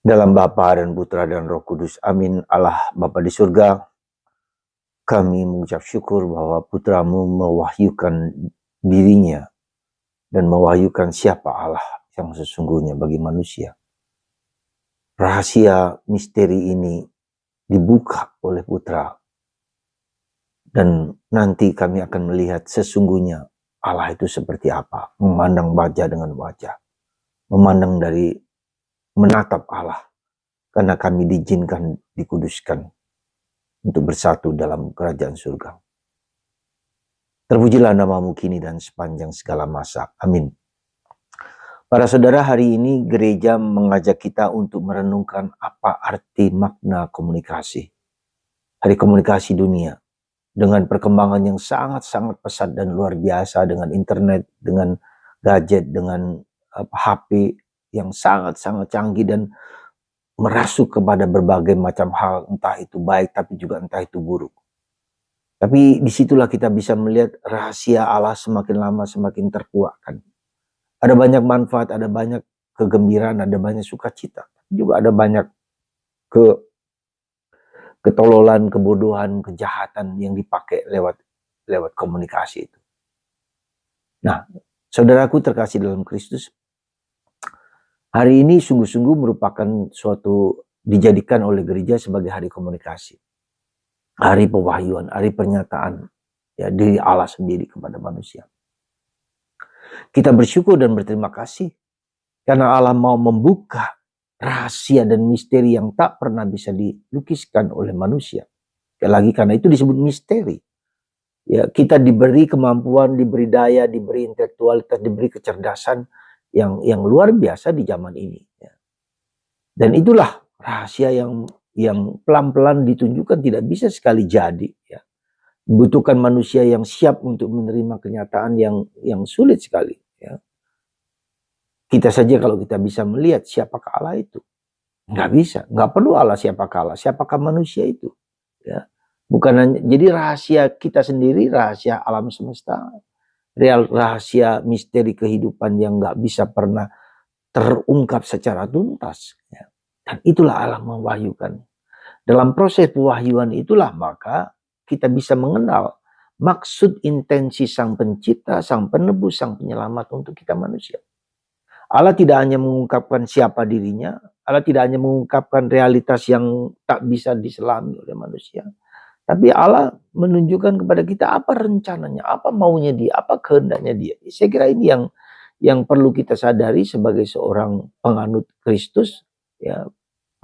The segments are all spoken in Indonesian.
Dalam Bapa dan Putra dan Roh Kudus. Amin. Allah Bapa di surga, kami mengucap syukur bahwa Putramu mewahyukan dirinya dan mewahyukan siapa Allah yang sesungguhnya bagi manusia. Rahasia misteri ini dibuka oleh Putra, dan nanti kami akan melihat sesungguhnya Allah itu seperti apa. Memandang wajah dengan wajah, memandang dari menatap Allah, karena kami diizinkan, dikuduskan untuk bersatu dalam kerajaan surga. Terpujilah namamu kini dan sepanjang segala masa. Amin. Para saudara, hari ini gereja mengajak kita untuk merenungkan apa arti makna komunikasi. Hari komunikasi dunia dengan perkembangan yang sangat-sangat pesat dan luar biasa, dengan internet, dengan gadget, dengan HP yang sangat-sangat canggih dan merasuk kepada berbagai macam hal, entah itu baik tapi juga entah itu buruk. Tapi disitulah kita bisa melihat rahasia Allah semakin lama semakin terkuatkan. Ada banyak manfaat, ada banyak kegembiraan, ada banyak sukacita. Juga ada banyak ketololan, kebodohan, kejahatan yang dipakai lewat komunikasi itu. Nah, saudaraku terkasih dalam Kristus, hari ini sungguh-sungguh merupakan suatu dijadikan oleh gereja sebagai hari komunikasi. Hari pewahyuan, hari pernyataan ya diri Allah sendiri kepada manusia. Kita bersyukur dan berterima kasih karena Allah mau membuka rahasia dan misteri yang tak pernah bisa dilukiskan oleh manusia. Sekali lagi, karena itu disebut misteri. Ya, kita diberi kemampuan, diberi daya, diberi intelektualitas, diberi kecerdasan yang luar biasa di zaman ini. Ya. Dan itulah rahasia yang pelan-pelan ditunjukkan, tidak bisa sekali jadi. Ya. Dibutuhkan manusia yang siap untuk menerima kenyataan yang sulit sekali. Ya. Kita saja kalau kita bisa melihat siapakah Allah itu. Nggak bisa, nggak perlu Allah siapakah Allah, siapakah manusia itu. Ya. Bukan hanya, jadi rahasia kita sendiri, rahasia alam semesta, real rahasia misteri kehidupan yang nggak bisa pernah terungkap secara tuntas. Ya. Dan itulah Allah mewahyukan. Dalam proses pewahyuan itulah maka kita bisa mengenal maksud intensi Sang Pencipta, Sang Penebus, Sang Penyelamat untuk kita manusia. Allah tidak hanya mengungkapkan siapa dirinya, Allah tidak hanya mengungkapkan realitas yang tak bisa diselami oleh manusia, tapi Allah menunjukkan kepada kita apa rencananya, apa maunya dia, apa kehendaknya dia. Saya kira ini yang perlu kita sadari sebagai seorang penganut Kristus, ya,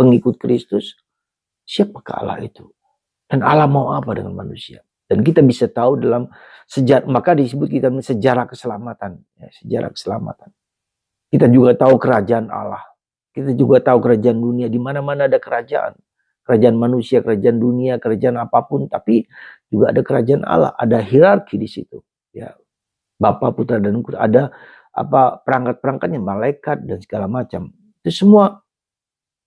pengikut Kristus. Siapakah Allah itu? Dan Allah mau apa dengan manusia? Dan kita bisa tahu dalam sejarah, maka disebut kita sejarah keselamatan. Ya, sejarah keselamatan. Kita juga tahu kerajaan Allah. Kita juga tahu kerajaan dunia. Di mana-mana ada kerajaan. Kerajaan manusia, kerajaan dunia, kerajaan apapun. Tapi juga ada kerajaan Allah. Ada hierarki di situ. Ya, Bapa, Putra, dan Kudus. Ada apa perangkat-perangkatnya, malaikat dan segala macam. Itu semua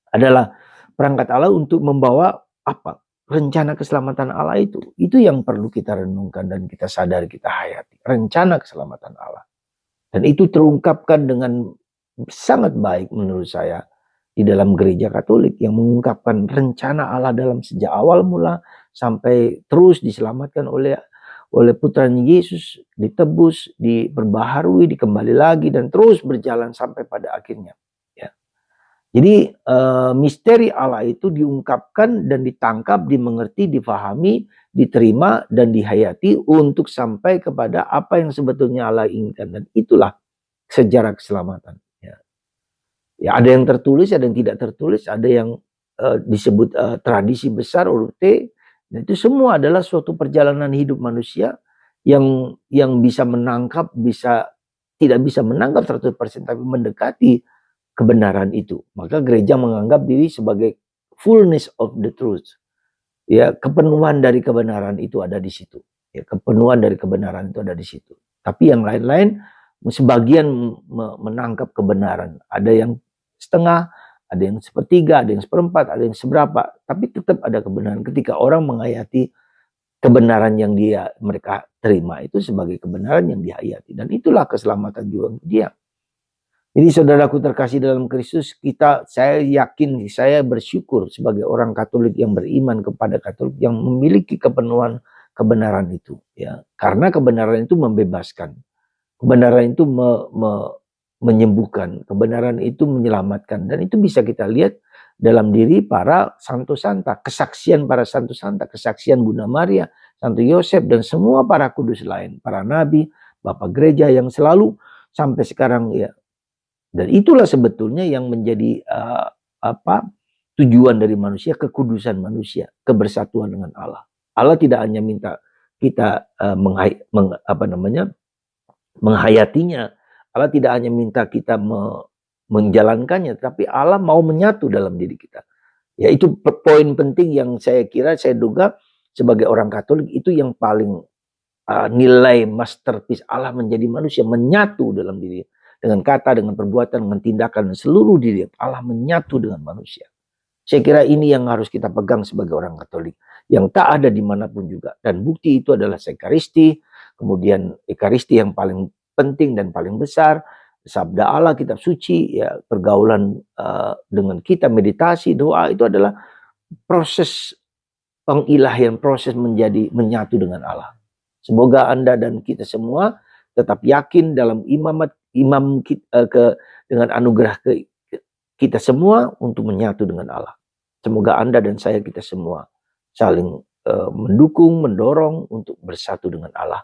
adalah perangkat Allah untuk membawa apa? Rencana keselamatan Allah itu. Itu yang perlu kita renungkan dan kita sadari, kita hayati. Rencana keselamatan Allah. Dan itu terungkapkan dengan sangat baik menurut saya di dalam gereja Katolik yang mengungkapkan rencana Allah dalam sejak awal mula sampai terus diselamatkan oleh putranya Yesus, ditebus, diperbaharui, dikembali lagi dan terus berjalan sampai pada akhirnya. Ya. Jadi misteri Allah itu diungkapkan dan ditangkap, dimengerti, difahami, diterima dan dihayati untuk sampai kepada apa yang sebetulnya Allah inginkan, dan itulah sejarah keselamatan. Ya, ada yang tertulis, ada yang tidak tertulis, ada yang disebut tradisi besar urut T. Dan itu semua adalah suatu perjalanan hidup manusia yang bisa menangkap, tidak bisa menangkap 100%, tapi mendekati kebenaran itu. Maka gereja menganggap diri sebagai fullness of the truth. Ya, kepenuhan dari kebenaran itu ada di situ. Ya, kepenuhan dari kebenaran itu ada di situ. Tapi yang lain-lain sebagian menangkap kebenaran. Ada yang setengah, ada yang sepertiga, ada yang seperempat, ada yang seberapa. Tapi tetap ada kebenaran ketika orang menghayati kebenaran yang mereka terima itu sebagai kebenaran yang dihayati. Dan itulah keselamatan juga untuk dia. Jadi saudaraku terkasih dalam Kristus, saya yakin, saya bersyukur sebagai orang Katolik yang beriman kepada Katolik yang memiliki kepenuhan kebenaran itu, ya. Karena kebenaran itu membebaskan, kebenaran itu menyembuhkan, kebenaran itu menyelamatkan, dan itu bisa kita lihat dalam diri para santo santa, kesaksian para santo santa, kesaksian Bunda Maria, Santo Yosef, dan semua para kudus lain, para nabi, bapak gereja yang selalu sampai sekarang, ya. Dan itulah sebetulnya yang menjadi tujuan dari manusia, kekudusan manusia, kebersatuan dengan Allah. Allah tidak hanya minta kita menghayatinya. Allah tidak hanya minta kita menjalankannya, tapi Allah mau menyatu dalam diri kita. Ya, itu poin penting yang saya duga sebagai orang Katolik itu yang paling nilai masterpiece Allah menjadi manusia, menyatu dalam diri. Dengan kata, dengan perbuatan, dengan tindakan, seluruh diri Allah menyatu dengan manusia. Saya kira ini yang harus kita pegang sebagai orang Katolik, yang tak ada dimanapun juga. Dan bukti itu adalah Ekaristi, kemudian Ekaristi yang paling penting dan paling besar, sabda Allah, kitab suci, ya, pergaulan dengan kita, meditasi, doa, itu adalah proses pengilahian, proses menyatu dengan Allah. Semoga Anda dan kita semua tetap yakin dalam dengan anugerah kita semua untuk menyatu dengan Allah. Semoga Anda dan saya, kita semua saling mendukung, mendorong untuk bersatu dengan Allah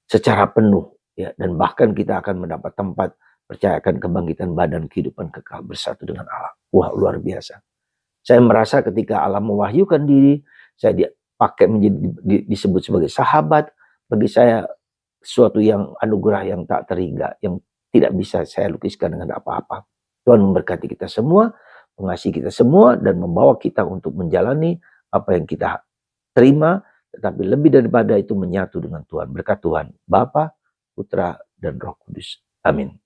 secara penuh, ya, dan bahkan kita akan mendapat tempat, percayakan kebangkitan badan kehidupan kekal bersatu dengan Allah. Wah, luar biasa. Saya merasa ketika Allah mewahyukan diri, saya dipakai disebut sebagai sahabat. Bagi saya sesuatu yang anugerah yang tak terhingga, yang tidak bisa saya lukiskan dengan apa-apa. Tuhan memberkati kita semua, mengasihi kita semua, dan membawa kita untuk menjalani apa yang kita terima, tetapi lebih daripada itu menyatu dengan Tuhan. Berkat Tuhan, Bapa, Putra, dan Roh Kudus. Amin.